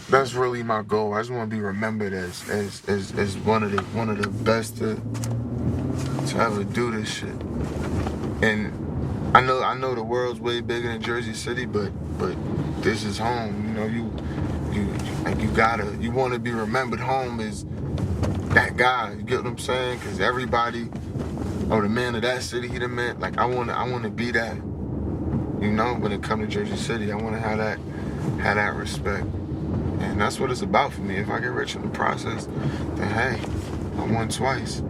that's really my goal. I just want to be remembered as one of the best to ever do this shit. And I know the world's way bigger than Jersey City, but this is home. You know, you want to be remembered home as that guy. You get what I'm saying? Because everybody, the man of that city, he the man. Like I want to be that. You know, when it comes to Jersey City, I want to have that respect, and that's what it's about for me. If I get rich in the process, then hey, I won twice.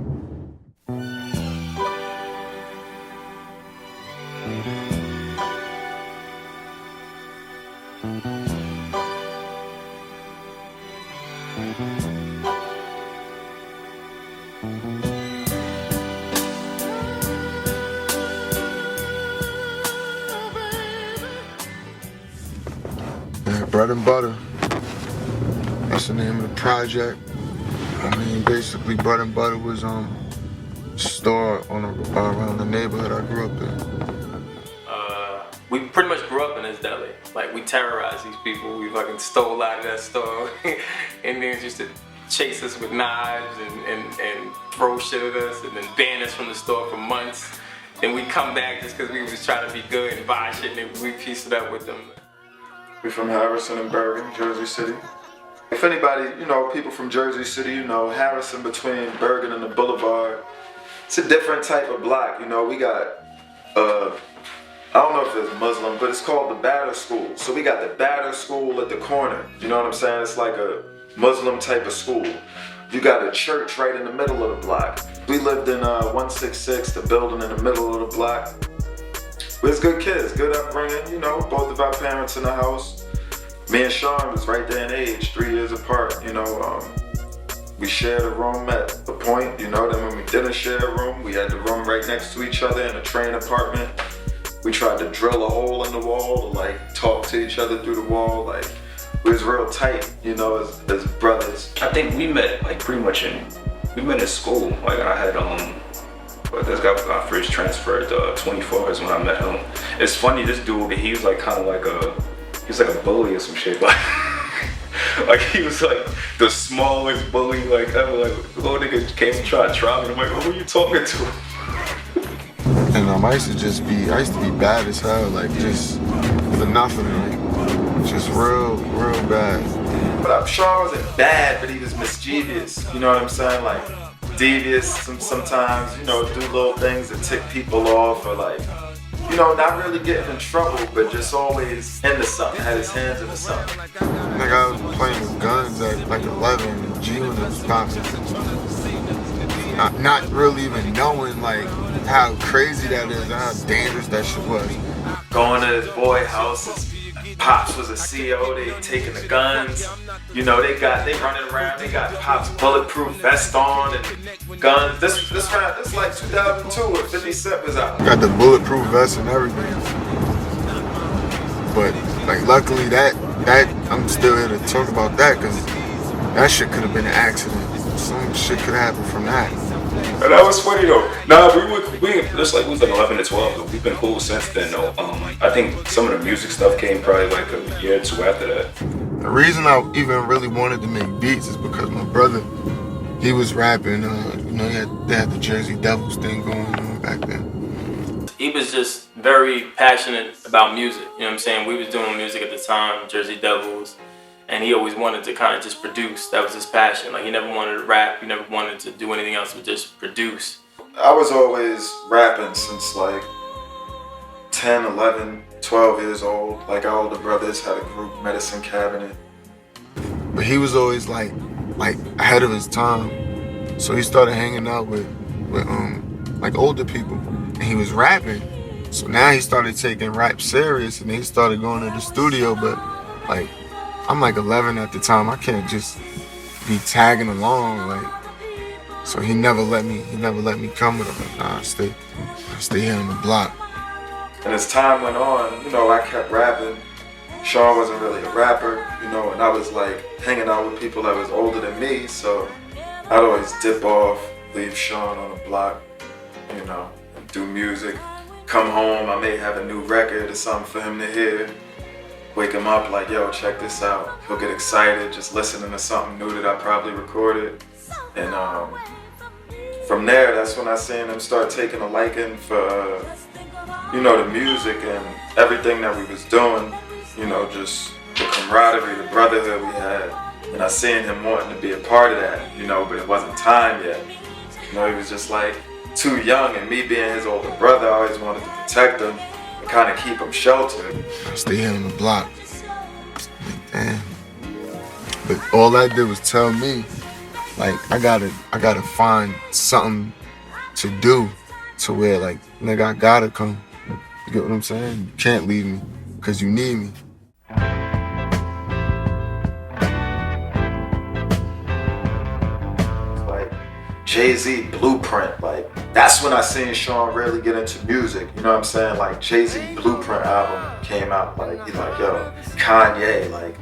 Bread and Butter. That's the name of the project. I mean, basically, Bread and Butter was a store around the neighborhood I grew up in. We pretty much grew up in this deli. Like, we terrorized these people. We fucking stole out of that store. And then used to chase us with knives and throw shit at us and then ban us from the store for months. Then we'd come back just because we was trying to be good and buy shit and then we'd piece it up with them. We're from Harrison and Bergen, Jersey City. If anybody, people from Jersey City, Harrison between Bergen and the Boulevard, it's a different type of block. We got, I don't know if it's Muslim, but it's called the Batter School. So we got the Batter School at the corner. You know what I'm saying? It's like a Muslim type of school. You got a church right in the middle of the block. We lived in 166, the building in the middle of the block. We was good kids, good upbringing, both of our parents in the house. Me and Sean was right there in age, 3 years apart, We shared a room at the point, then when we didn't share a room, we had the room right next to each other in a train apartment. We tried to drill a hole in the wall to talk to each other through the wall, we was real tight, as brothers. I think we met pretty much we met in school. I had but this guy got first transferred to 24 is when I met him. It's funny, this dude, he was kind of like a bully or some shit. He was the smallest bully ever. Little nigga came and tried to try me. I'm like, who are you talking to? And I used to be bad as hell, just for nothing, just real bad. But Sean wasn't bad, but he was mischievous. You know what I'm saying? Devious sometimes, do little things that tick people off or not really getting in trouble, but just always into something, had his hands into something. I was playing with guns at 11 and G when it was popping. Not really even knowing how crazy that is and how dangerous that shit was. Going to his boy house, his Pops was a CEO, they taking the guns. They running around, they got Pops bulletproof vest on and guns. This 2002 when 50 Cent was out. Got the bulletproof vest and everything. But luckily that I'm still here to talk about that because that shit could have been an accident. Some shit could have happened from that. And that was funny though. Nah, we was 11 to 12, but we've been cool since then though. I think some of the music stuff came probably a year or two after that. The reason I even really wanted to make beats is because my brother, he was rapping, they had the Jersey Devils thing going on back then. He was just very passionate about music, you know what I'm saying? We was doing music at the time, Jersey Devils. And he always wanted to kind of just produce. That was his passion. He never wanted to rap. He never wanted to do anything else but just produce. I was always rapping since 10, 11, 12 years old. Our older brothers had a group, Medicine Cabinet. But he was always ahead of his time. So he started hanging out with older people. And he was rapping. So now he started taking rap serious and he started going to the studio. But I'm 11 at the time. I can't just be tagging along, so he never let me come with him. Nah, I stay here on the block. And as time went on, I kept rapping. Sean wasn't really a rapper, and I was hanging out with people that was older than me, so I'd always dip off, leave Sean on the block, and do music. Come home, I may have a new record or something for him to hear. wake him up like, yo, check this out. He'll get excited just listening to something new that I probably recorded. And from there, that's when I seen him start taking a liking for, you know, the music and everything that we was doing. You know, just the camaraderie, the brotherhood we had. And I seen him wanting to be a part of that, you know, but it wasn't time yet. You know, he was just like too young, and me being his older brother, I always wanted to protect him and kind of keep him sheltered. I stay here on the block. Like, damn. But all that did was tell me, like, I gotta find something to do to where, like, nigga, I gotta come. You get what I'm saying? You can't leave me because you need me. Jay-Z Blueprint, like, that's when I seen Sean really get into music, you know what I'm saying? Like, Jay-Z Blueprint album came out, like, he's like, yo, Kanye, like,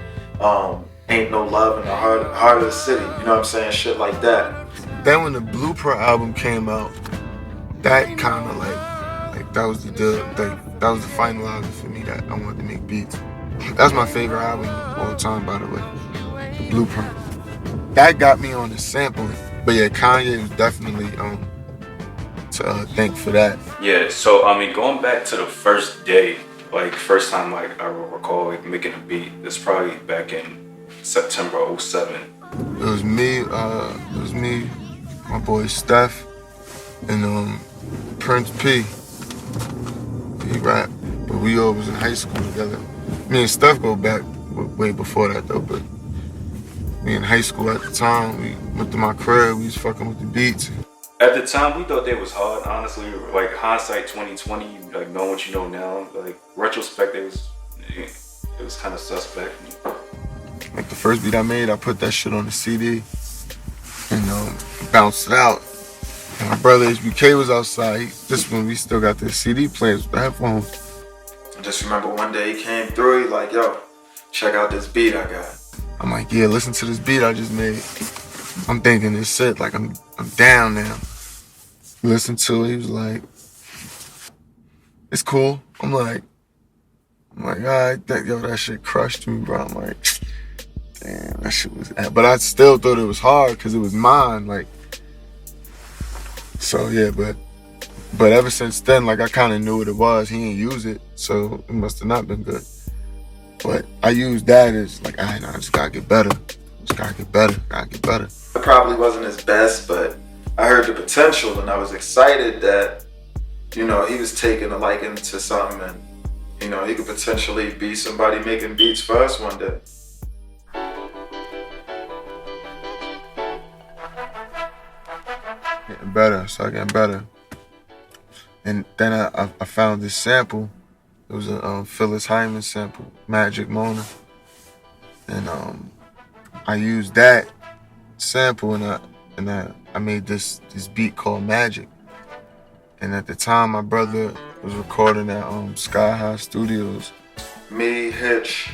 Ain't No Love in the Heart of the City, you know what I'm saying? Shit like that. Then when the Blueprint album came out, that kind of like that was the deal, like, that was the final album for me that I wanted to make beats. That's my favorite album of all time, by the way, the Blueprint. That got me on the sampling. But yeah, Kanye was definitely to thank for that. Yeah, so I mean, going back to the first day, like first time like I recall like making a beat, it's probably back in September 07. It was me, my boy Steph, and Prince P. He rap, but we all was in high school together. Me and Steph go back way before that though, but me in high school at the time, we went to my crib, we was fucking with the beats. At the time, we thought they was hard, honestly. Like, hindsight 2020, like, knowing what you know now, like, retrospect, it was kind of suspect. Like, the first beat I made, I put that shit on the CD and bounced it out. And my brother HBK was outside. This when we still got the CD players with the headphones. I just remember one day he came through, he like, yo, check out this beat I got. I'm like, yeah, listen to this beat I just made. I'm thinking this shit, like I'm down now. Listen to it, he was like, it's cool. I'm like, all right, that shit crushed me, bro. I'm like, damn, that shit was, but I still thought it was hard because it was mine, like. So yeah, but ever since then, like I kind of knew what it was. He didn't use it, so it must have not been good. But I used that as like, I just gotta get better. Gotta get better. It probably wasn't his best, but I heard the potential and I was excited that, you know, he was taking a liking to something and, you know, he could potentially be somebody making beats for us one day. Getting better, started getting better. And then I found this sample. It was a Phyllis Hyman sample, Magic Mona. And I used that sample and I made this beat called Magic. And at the time, my brother was recording at Sky High Studios. Me, Hitch,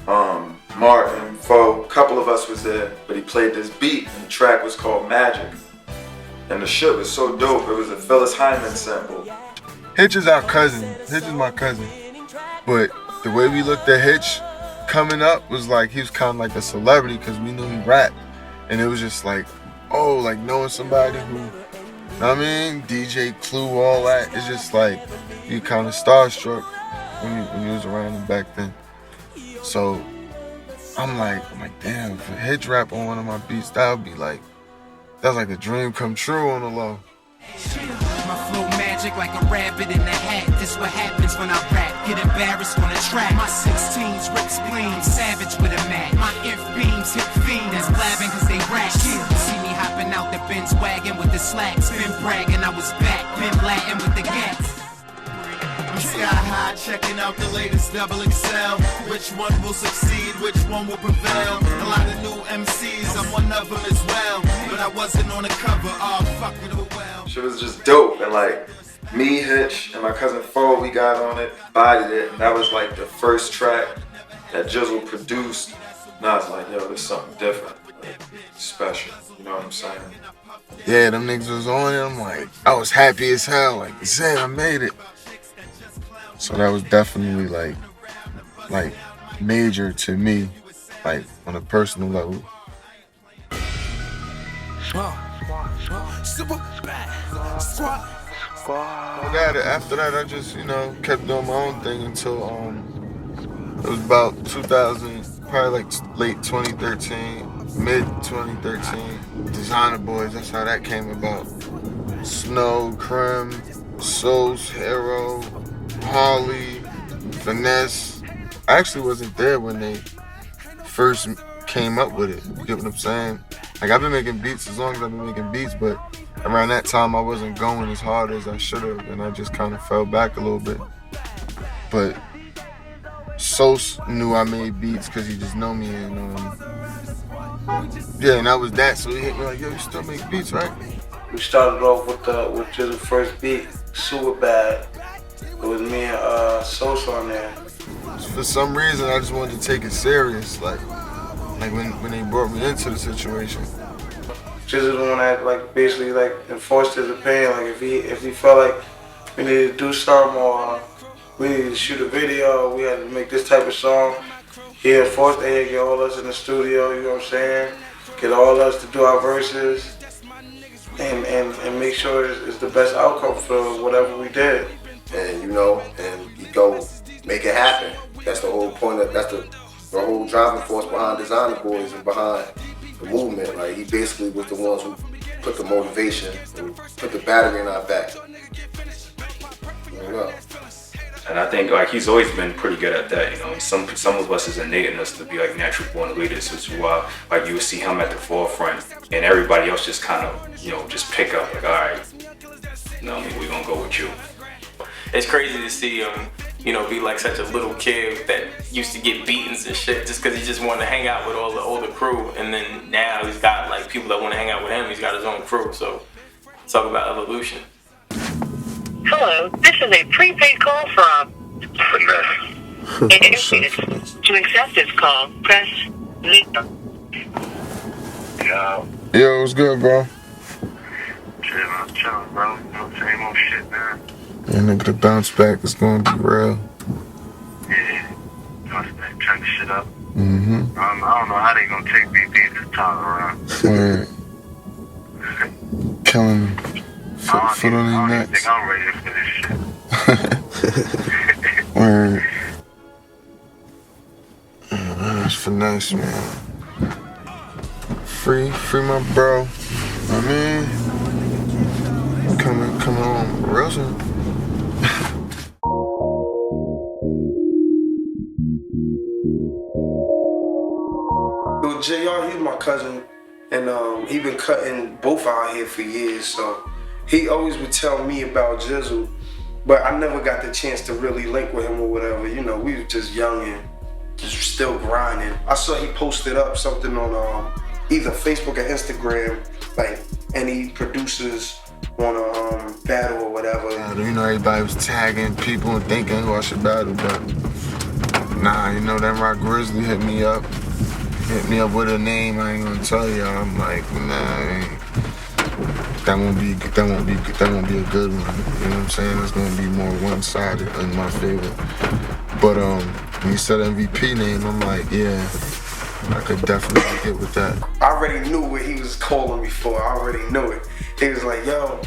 Martin, Fo, a couple of us was there, but he played this beat and the track was called Magic. And the shit was so dope, it was a Phyllis Hyman sample. Hitch is our cousin. Hitch is my cousin. But the way we looked at Hitch coming up was like he was kind of like a celebrity because we knew he rapped. And it was just like, oh, like knowing somebody who, you know what I mean? DJ Clue, all that. It's just like you kind of starstruck when you was around him back then. So I'm like, damn, if a Hitch rap on one of my beats, that would be like, that's like a dream come true on the low. My flow magic like a rabbit in a hat. This what happens when I rap. Get embarrassed on a track. My 16s rip spleen, savage with a mat. My if beams hit fiends, blabbing cause they rash. See me hopping out the Benz wagon with the slacks. Been bragging I was back. Been Latin with the gas. I'm sky high, checking out the latest double XL. Which one will succeed, which one will prevail? A lot of new MCs, I'm one of them as well. But I wasn't on the cover, oh fuck it, oh well. Shit was just dope, and like me, Hitch, and my cousin Fo, we got on it, bodied it, and that was like the first track that Gizzle produced. And I was like, yo, this is something different, like, special, you know what I'm saying? Yeah, them niggas was on it. I'm like, I was happy as hell. Like, I made it. So that was definitely like major to me, like on a personal level. After that, I just, kept doing my own thing until it was about 2000, probably like late 2013, mid 2013. Designer Boyz, that's how that came about. Snow, Krim, Souls, Hero, Harley, Finesse. I actually wasn't there when they first came up with it. You get what I'm saying? Like, I've been making beats as long as I've been making beats, but around that time I wasn't going as hard as I should have, and I just kind of fell back a little bit. But Sos knew I made beats because he just know me, and and that was that. So he hit me like, yo, you still make beats, right? We started off with Gizzle's first beat, Super Bad. It was me and Sos on there. For some reason, I just wanted to take it serious, like when they brought me into the situation. Gizzle the one that basically enforced his opinion. Like if he felt like we needed to do something or we needed to shoot a video, we had to make this type of song. He enforced that he'd get all us in the studio, you know what I'm saying? Get all us to do our verses and make sure it's the best outcome for whatever we did. And and you go make it happen. That's the whole point that's the whole driving force behind Designer Boyz and behind the movement. Like, he basically was the ones who put the motivation and put the battery in our back. And I think he's always been pretty good at that. Some of us is innate in us to be natural born leaders, which is why you would see him at the forefront and everybody else just kind of just pick up all right, we're gonna go with you. It's crazy to see him, be like such a little kid that used to get beatings and shit just because he just wanted to hang out with all the older crew, and then now he's got people that want to hang out with him. He's got his own crew, so talk about evolution. Hello, this is a prepaid call from Finesse. To accept this call, press 0. Yo, what's good, bro? Chillin', bro. Same old shit, man. Yeah, nigga, the bounce back is gonna be real. Yeah, turn the shit up. Mm-hmm. I don't know how they gonna take BB this time around. Word. Killing them. Foot on their necks. I don't even think I'm ready for this shit. Word. That's Finesse, man. Free my bro. I mean, coming on real soon. Yo, JR, he's my cousin, and he been cutting both out here for years, so he always would tell me about Gizzle, but I never got the chance to really link with him or whatever. We was just young and just still grinding. I saw he posted up something on either Facebook or Instagram, any producers want to battle or whatever. Everybody was tagging people and thinking who I should battle, but nah, that Rock Grizzly hit me up with a name. I ain't gonna tell y'all. I'm like, nah, that won't be a good one. You know what I'm saying? It's gonna be more one-sided in my favor. But when you said MVP name, I'm like, yeah, I could definitely get with that. I already knew what he was calling me for. I already knew it. He was like, yo,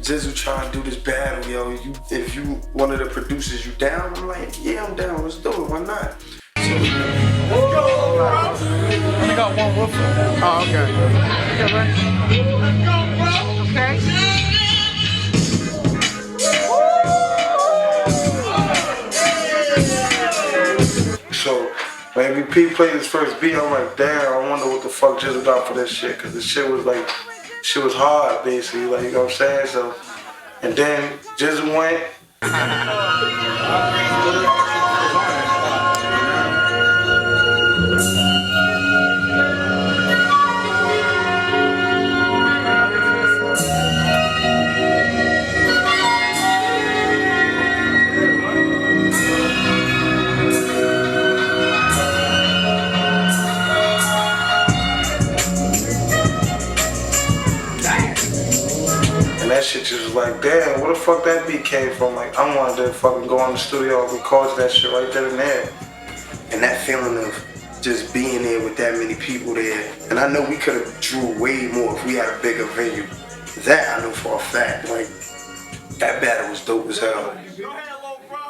Gizzle trying to do this battle, yo. If you one of the producers, you down? I'm like, yeah, I'm down. Let's do it. Why not? Only got one woofer. Oh, okay. Okay, man. Okay. So when MVP played his first beat, I'm like, damn, I wonder what the fuck Gizzle got for this shit, cause the shit was hard, basically, you know what I'm saying? So, and then Gizzle went. That shit just was like, damn, where the fuck that beat came from? Like, I wanted to fucking go in the studio and record that shit right then and there. And that feeling of just being there with that many people there. And I know we could have drew way more if we had a bigger venue. That I know for a fact. Like, that battle was dope as hell.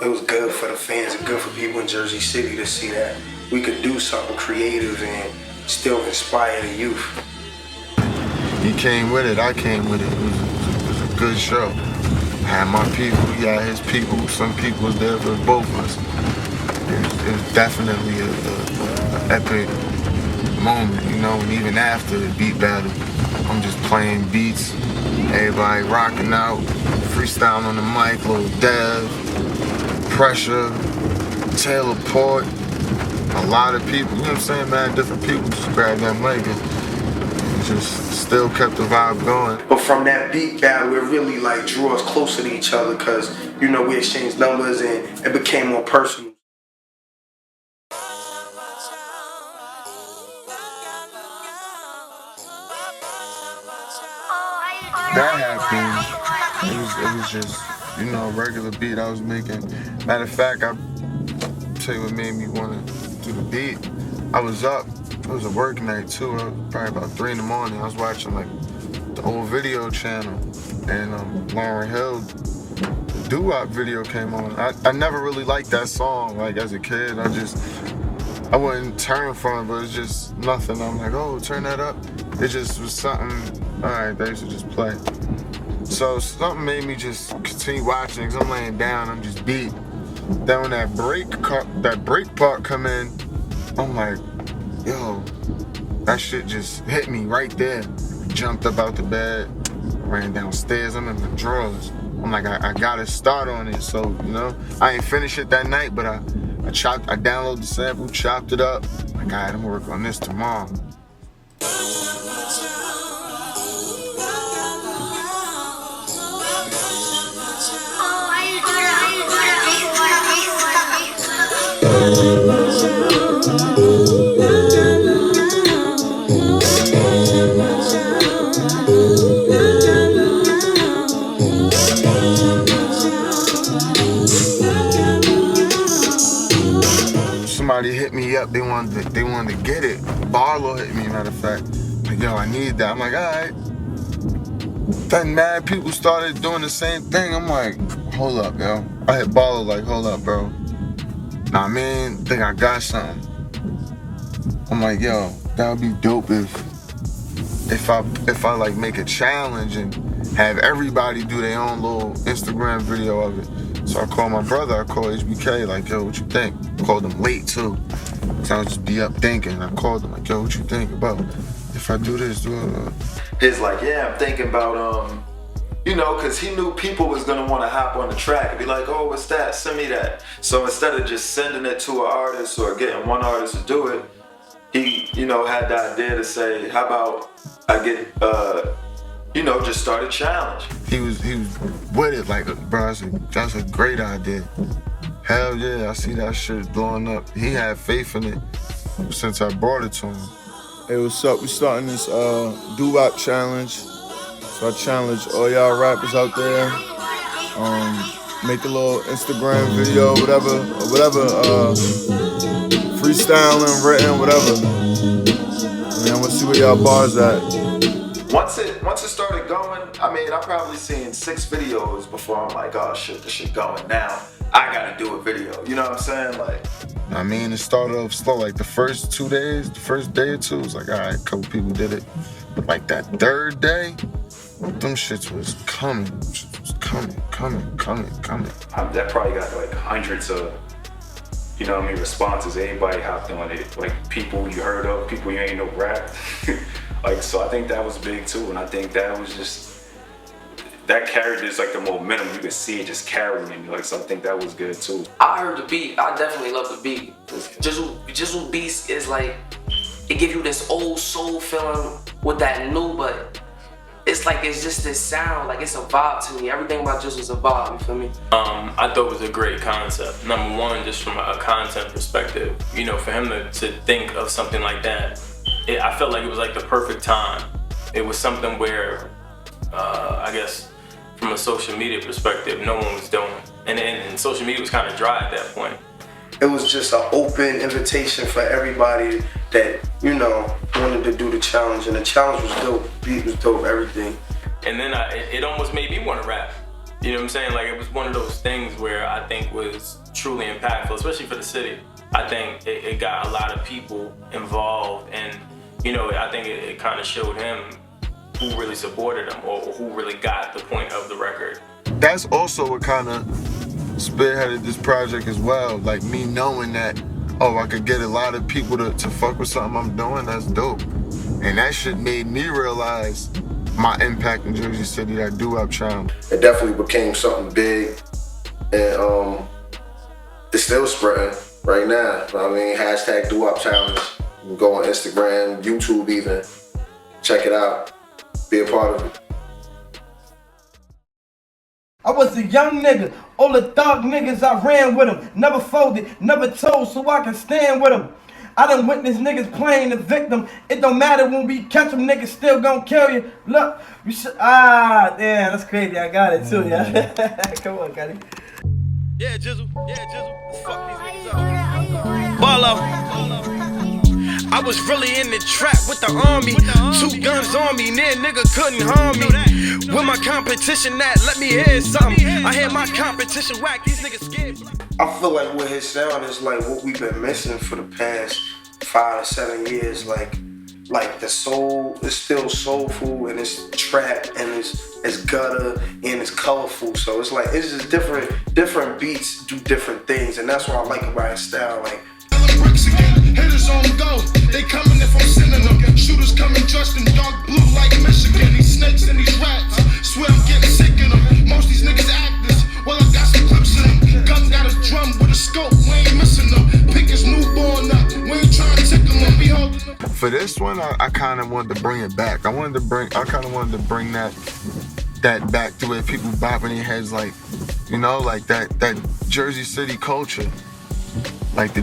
It was good for the fans and good for people in Jersey City to see that we could do something creative and still inspire the youth. He came with it, I came with it. It was a good show. I had my people, he had his people. Some people was there for both of us. It was definitely an epic moment, you know, and even after the beat battle, I'm just playing beats, everybody rocking out, freestyle on the mic, little Dev, Pressure, Taylor Port, a lot of people, you know what I'm saying, man, different people just grabbed that mic and just still kept the vibe going. But from that beat battle, it really like drew us closer to each other because, you know, we exchanged numbers and it became more personal. That happened. It was just, you know, a regular beat I was making. Matter of fact, I'll tell you what made me want to do the beat. I was up. It was a work night too. Probably about 3 in the morning. I was watching like the old video channel, and Lauryn Hill, the Doo Wop video came on. I never really liked that song. Like as a kid, I wouldn't turn from it, but it's just nothing. I'm like, oh, turn that up. It just was something. All right, they should just play. So something made me just continue watching because I'm laying down, I'm just beat. Then when that break part come in, I'm like, yo, that shit just hit me right there. Jumped up out the bed, ran downstairs, I'm in my drawers. I'm like, I gotta start on it. So, you know, I ain't finished it that night, but I downloaded the sample, chopped it up. Like, all right, I'm gonna work on this tomorrow. Somebody hit me up, they wanted to get it. Barlow hit me, matter of fact. Like, yo, I need that. I'm like, all right. Then mad people started doing the same thing. I'm like, hold up, yo. I hit Barlow like, hold up, bro. Nah, man, think I got something. I'm like, yo, that would be dope if I like make a challenge and have everybody do their own little Instagram video of it. So I called my brother, I called HBK, like, yo, what you think? I called him late too. So I would just be up thinking. I called him like, yo, what you think about if I do this, He's like, yeah, I'm thinking about, you know, because he knew people was going to want to hop on the track and be like, oh, what's that? Send me that. So instead of just sending it to an artist or getting one artist to do it, he, you know, had the idea to say, how about I get, you know, just start a challenge. He was with it, like, bro, that's a great idea. Hell yeah, I see that shit blowing up. He had faith in it since I brought it to him. Hey, what's up? We starting this Doo Wop challenge. So I challenge all y'all rappers out there. Make a little Instagram video, whatever, freestyling, written, whatever. And then we'll see where y'all bars at. Once it started going, I mean, I probably seen 6 videos before I'm like, oh shit, this shit going now. I gotta do a video. You know what I'm saying? Like, I mean, it started off slow. Like the first 2 days, the first day or two, it was like, all right, a couple people did it. But like that 3rd day, them shits was coming. Shit was coming. That probably got like hundreds of, you know what I mean, responses. Everybody hopped on it. Like people you heard of, people you ain't know rap. Like, so I think that was big too. And I think that was just, that carried just like the momentum. You could see it just carrying. Like, so I think that was good too. I heard the beat. I definitely love the beat. Gizzle beats is like, it gives you this old soul feeling with that new, but it's like, it's just this sound, like it's a vibe to me. Everything about Gizzle's a vibe, you feel me? I thought it was a great concept. Number one, just from a content perspective, you know, for him to think of something like that, I felt like it was like the perfect time. It was something where, I guess, from a social media perspective, no one was doing. And social media was kind of dry at that point. it was just an open invitation for everybody that, you know, wanted to do the challenge. And the challenge was dope. Beat was dope, everything. And then it almost made me want to rap. You know what I'm saying? Like, it was one of those things where I think was truly impactful, especially for the city. I think it got a lot of people involved, and, you know, I think it kind of showed him who really supported him or who really got the point of the record. That's also what kind of spearheaded this project as well. Like, me knowing that, oh, I could get a lot of people to fuck with something I'm doing, that's dope. And that shit made me realize my impact in Jersey City, that Doo Wop challenge. It definitely became something big, and it's still spreading right now. I mean, hashtag Doo Wop challenge. You can go on Instagram, YouTube even. Check it out. Be a part of it. I was a young nigga, all the thug niggas I ran with them. Never folded, never told so I can stand with them. I done witnessed niggas playing the victim. It don't matter when we catch them, niggas still gon' kill you. Look, you should, damn, that's crazy, I got it too, yeah. Come on, got it. Yeah, Gizzle, fuck these niggas up. Bolo. I was really in the trap with the army. 2 guns on me, near nigga couldn't harm me. With my competition let me hear something. I hear my competition whack, these niggas scared. I feel like with his sound is like what we've been missing for the past 5 to 7 years. Like the soul is still soulful, and it's trap, and it's gutter, and it's colorful. So it's like, it's just different beats do different things, and that's what I like about his style. Like, Hitters on go, they coming if I'm sending them. Shooters coming dressed in dark blue like Michigan. These snakes and these rats, swear I'm getting sick of them. Most these niggas actors, well I got some clips of them. Gun got a drum with a scope, we ain't missing them. Pick his newborn up, we ain't trying to tickle him, be holding them. For this one, I kind of wanted to bring it back. I kind of wanted to bring that back to where people bopping their heads, like, you know, like that Jersey City culture. Like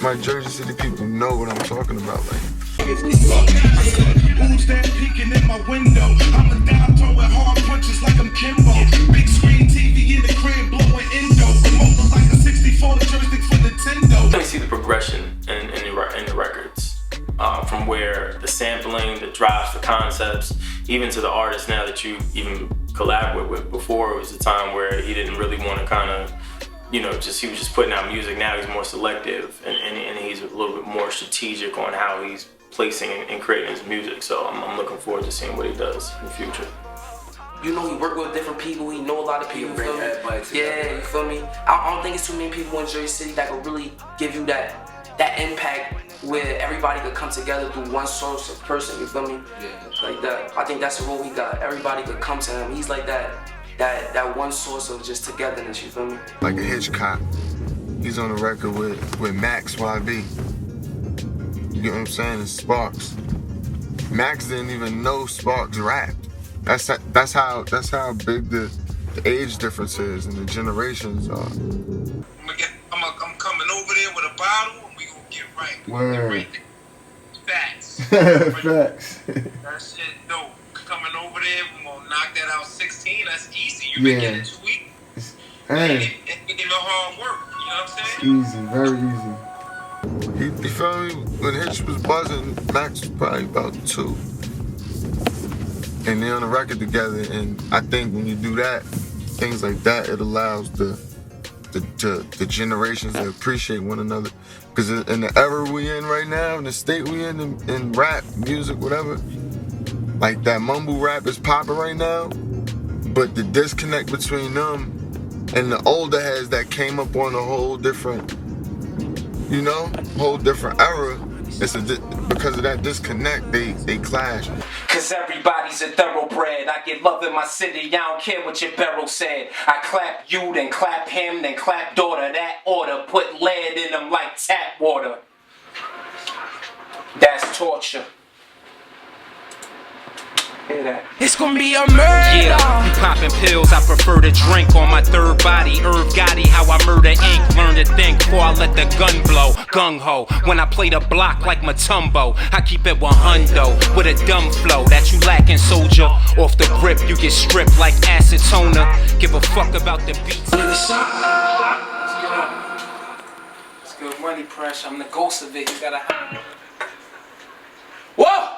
my Jersey City people know what I'm talking about. Like, who's that peeking in my window? I'm a down throwing hard punches like I'm Kimbo. Big screen TV in the crib blowing endo. Remote like a 64 joystick for Nintendo. Let me see the progression in the records, from where the sampling, the drops, the concepts, even to the artists now that you even collab with. Before, it was a time where he didn't really want to kind of, you know, he was just putting out music. Now he's more selective, and he's a little bit more strategic on how he's placing and creating his music. So I'm looking forward to seeing what he does in the future. You know, he worked with different people. He know a lot of people. You feel me? Yeah, you feel me? I don't think it's too many people in Jersey City that could really give you that impact where everybody could come together through one source of person. You feel me? Yeah. Like that. I think that's the role he got. Everybody could come to him. He's like that one source of just togetherness, you feel me? Like a Hitchcock. He's on the record with Max YB. You get what I'm saying? It's Sparks. Max didn't even know Sparks rapped. That's how big the age difference is and the generations are. I'm coming over there with a bottle and we gonna get right. Word. Facts. Facts. That shit dope. Coming over there, we're gonna knock that out 16. That's easy. You make it in 2 weeks. Hey. It's no hard work. You know what I'm saying? Easy, very easy. You feel me? When Hitch was buzzing, Max was probably about 2. And they're on the record together, and I think when you do that, things like that, it allows the generations to appreciate one another. Because in the era we in right now, in the state we in rap, music, whatever, like that mumble rap is popping right now, but the disconnect between them and the older heads that came up on a whole different, you know, whole different era, because of that disconnect, they clash. Cause everybody's a thoroughbred. I get love in my city, I don't care what your barrel said. I clap you, then clap him, then clap daughter. That order, put lead in them like tap water. That's torture. It's gonna be a murder. Yeah, you popping pills, I prefer to drink on my third body. Irv Gotti, how I murder ink. Learn to think before I let the gun blow. Gung-ho, when I play the block like Matumbo. I keep it 100 with a dumb flow that you lacking, soldier. Off the grip, you get stripped like acetona. Give a fuck about the beats. Let's go. money pressure. I'm the ghost of it. You gotta. Whoa!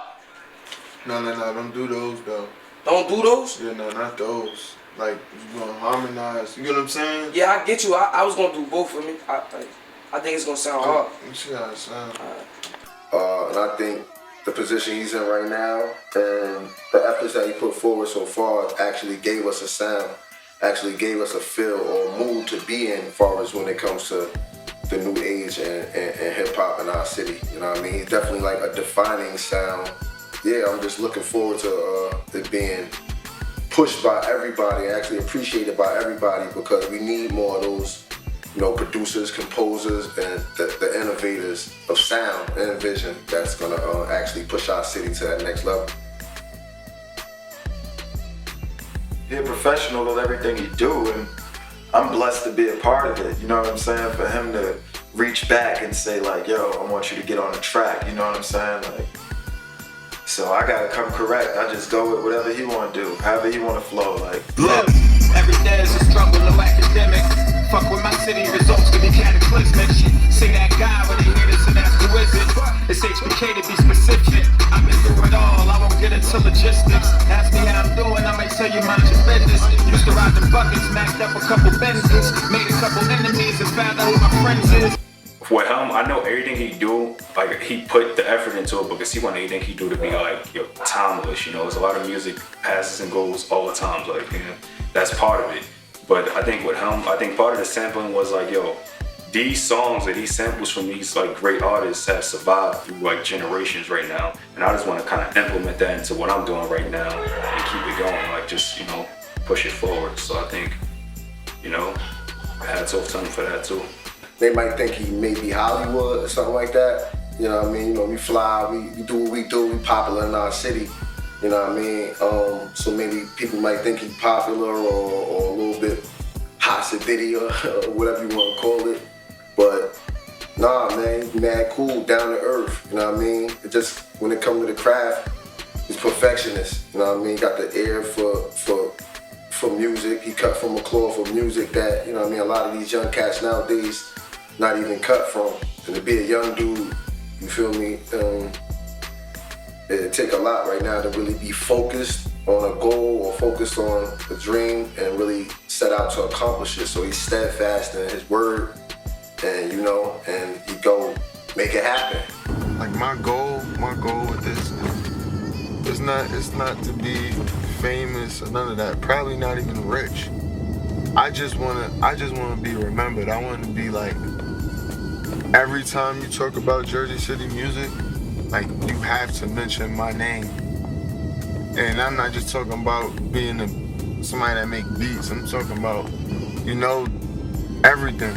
No, don't do those though. Don't do those? Yeah, no, not those. Like, you gonna harmonize. You get what I'm saying? Yeah, I get you. I was gonna do both of me. I think it's gonna sound hard. Let me see how it sounds. And I think the position he's in right now and the efforts that he put forward so far actually gave us a sound, actually gave us a feel or mood to be in as far as when it comes to the new age and hip hop in our city. You know what I mean? He's definitely like a defining sound. Yeah, I'm just looking forward to it being pushed by everybody and actually appreciated by everybody, because we need more of those, you know, producers, composers, and the innovators of sound and vision that's gonna actually push our city to that next level. He's a professional at everything he do, and I'm blessed to be a part of it. You know what I'm saying? For him to reach back and say like, yo, I want you to get on the track. You know what I'm saying? Like, so I gotta come correct. I just go with whatever he wanna do, however he wanna flow. Like, look, every day is a struggle, no academic. Fuck with my city, results can be cataclysmic. See that guy when they hear this and ask who is it? It's HBK to be specific. I've been through it all, I won't get into logistics. Ask me how I'm doing, I might tell you mind your business. Used to ride the buckets, smacked up a couple Benzes, made a couple enemies and found out who my friends is. With him, I know everything he do, like he put the effort into it because he want anything he do to be like, yo, timeless. You know, there's a lot of music passes and goes all the time. Like, you know, that's part of it. But I think with him, I think part of the sampling was like, yo, these songs that he samples from these like great artists have survived through like generations right now, and I just want to kind of implement that into what I'm doing right now and keep it going. Like, just, you know, push it forward. So I think, you know, hats off to him for that too. They might think he may be Hollywood or something like that. You know what I mean? You know, we fly, we do what we do, we popular in our city. You know what I mean? So maybe people might think he's popular or a little bit hot-city or whatever you want to call it. But nah, man, he's mad cool, down to earth. You know what I mean? It just, when it comes to the craft, he's perfectionist. You know what I mean? Got the ear for music. He cut from a cloth for music that, you know what I mean, a lot of these young cats nowadays not even cut from. And to be a young dude, you feel me? It take a lot right now to really be focused on a goal or focused on a dream and really set out to accomplish it. So he's steadfast in his word, and you know, and he go make it happen. Like my goal with this is it's not to be famous or none of that. Probably not even rich. I just wanna be remembered. I want to be like, every time you talk about Jersey City music, like, you have to mention my name. And I'm not just talking about being somebody that make beats. I'm talking about, you know, everything.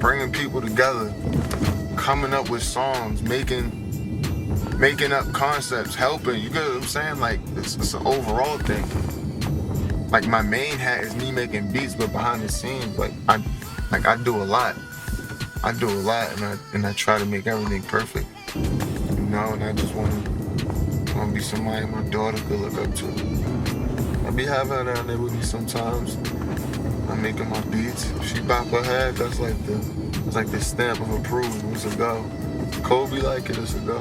Bringing people together, coming up with songs, making up concepts, helping. You get what I'm saying? Like, it's an overall thing. Like, my main hat is me making beats, but behind the scenes, like I do a lot. I do a lot, and I try to make everything perfect. You know, and I just want to be somebody my daughter could look up to. I be having her down there with me sometimes. I'm making my beats. If she bop her head, that's like the stamp of approval. It's a go. Kobe like it, it's a go.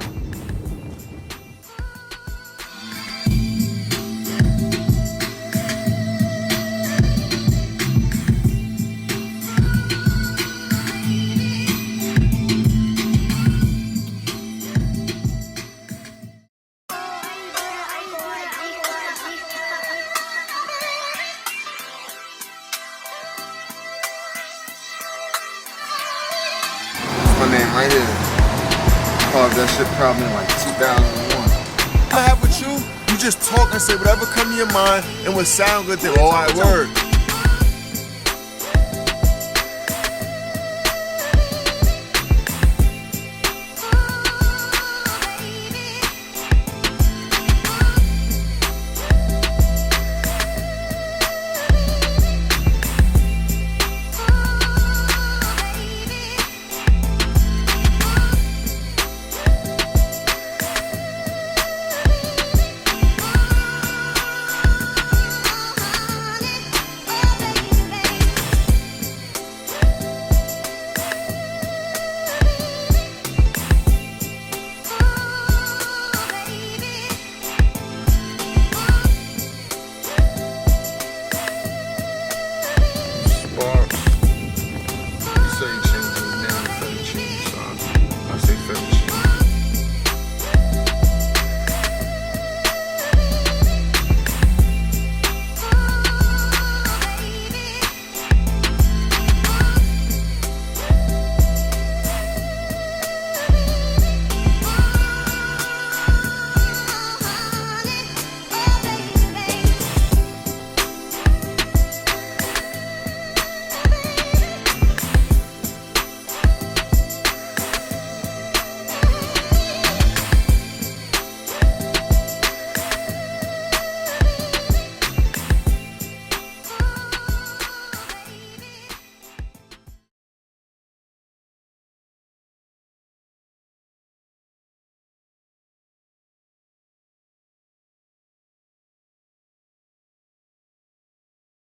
My name right here. Carved that shit probably in like 2001. I have with you, you just talk and say whatever come to your mind and what sound good, then all right, word.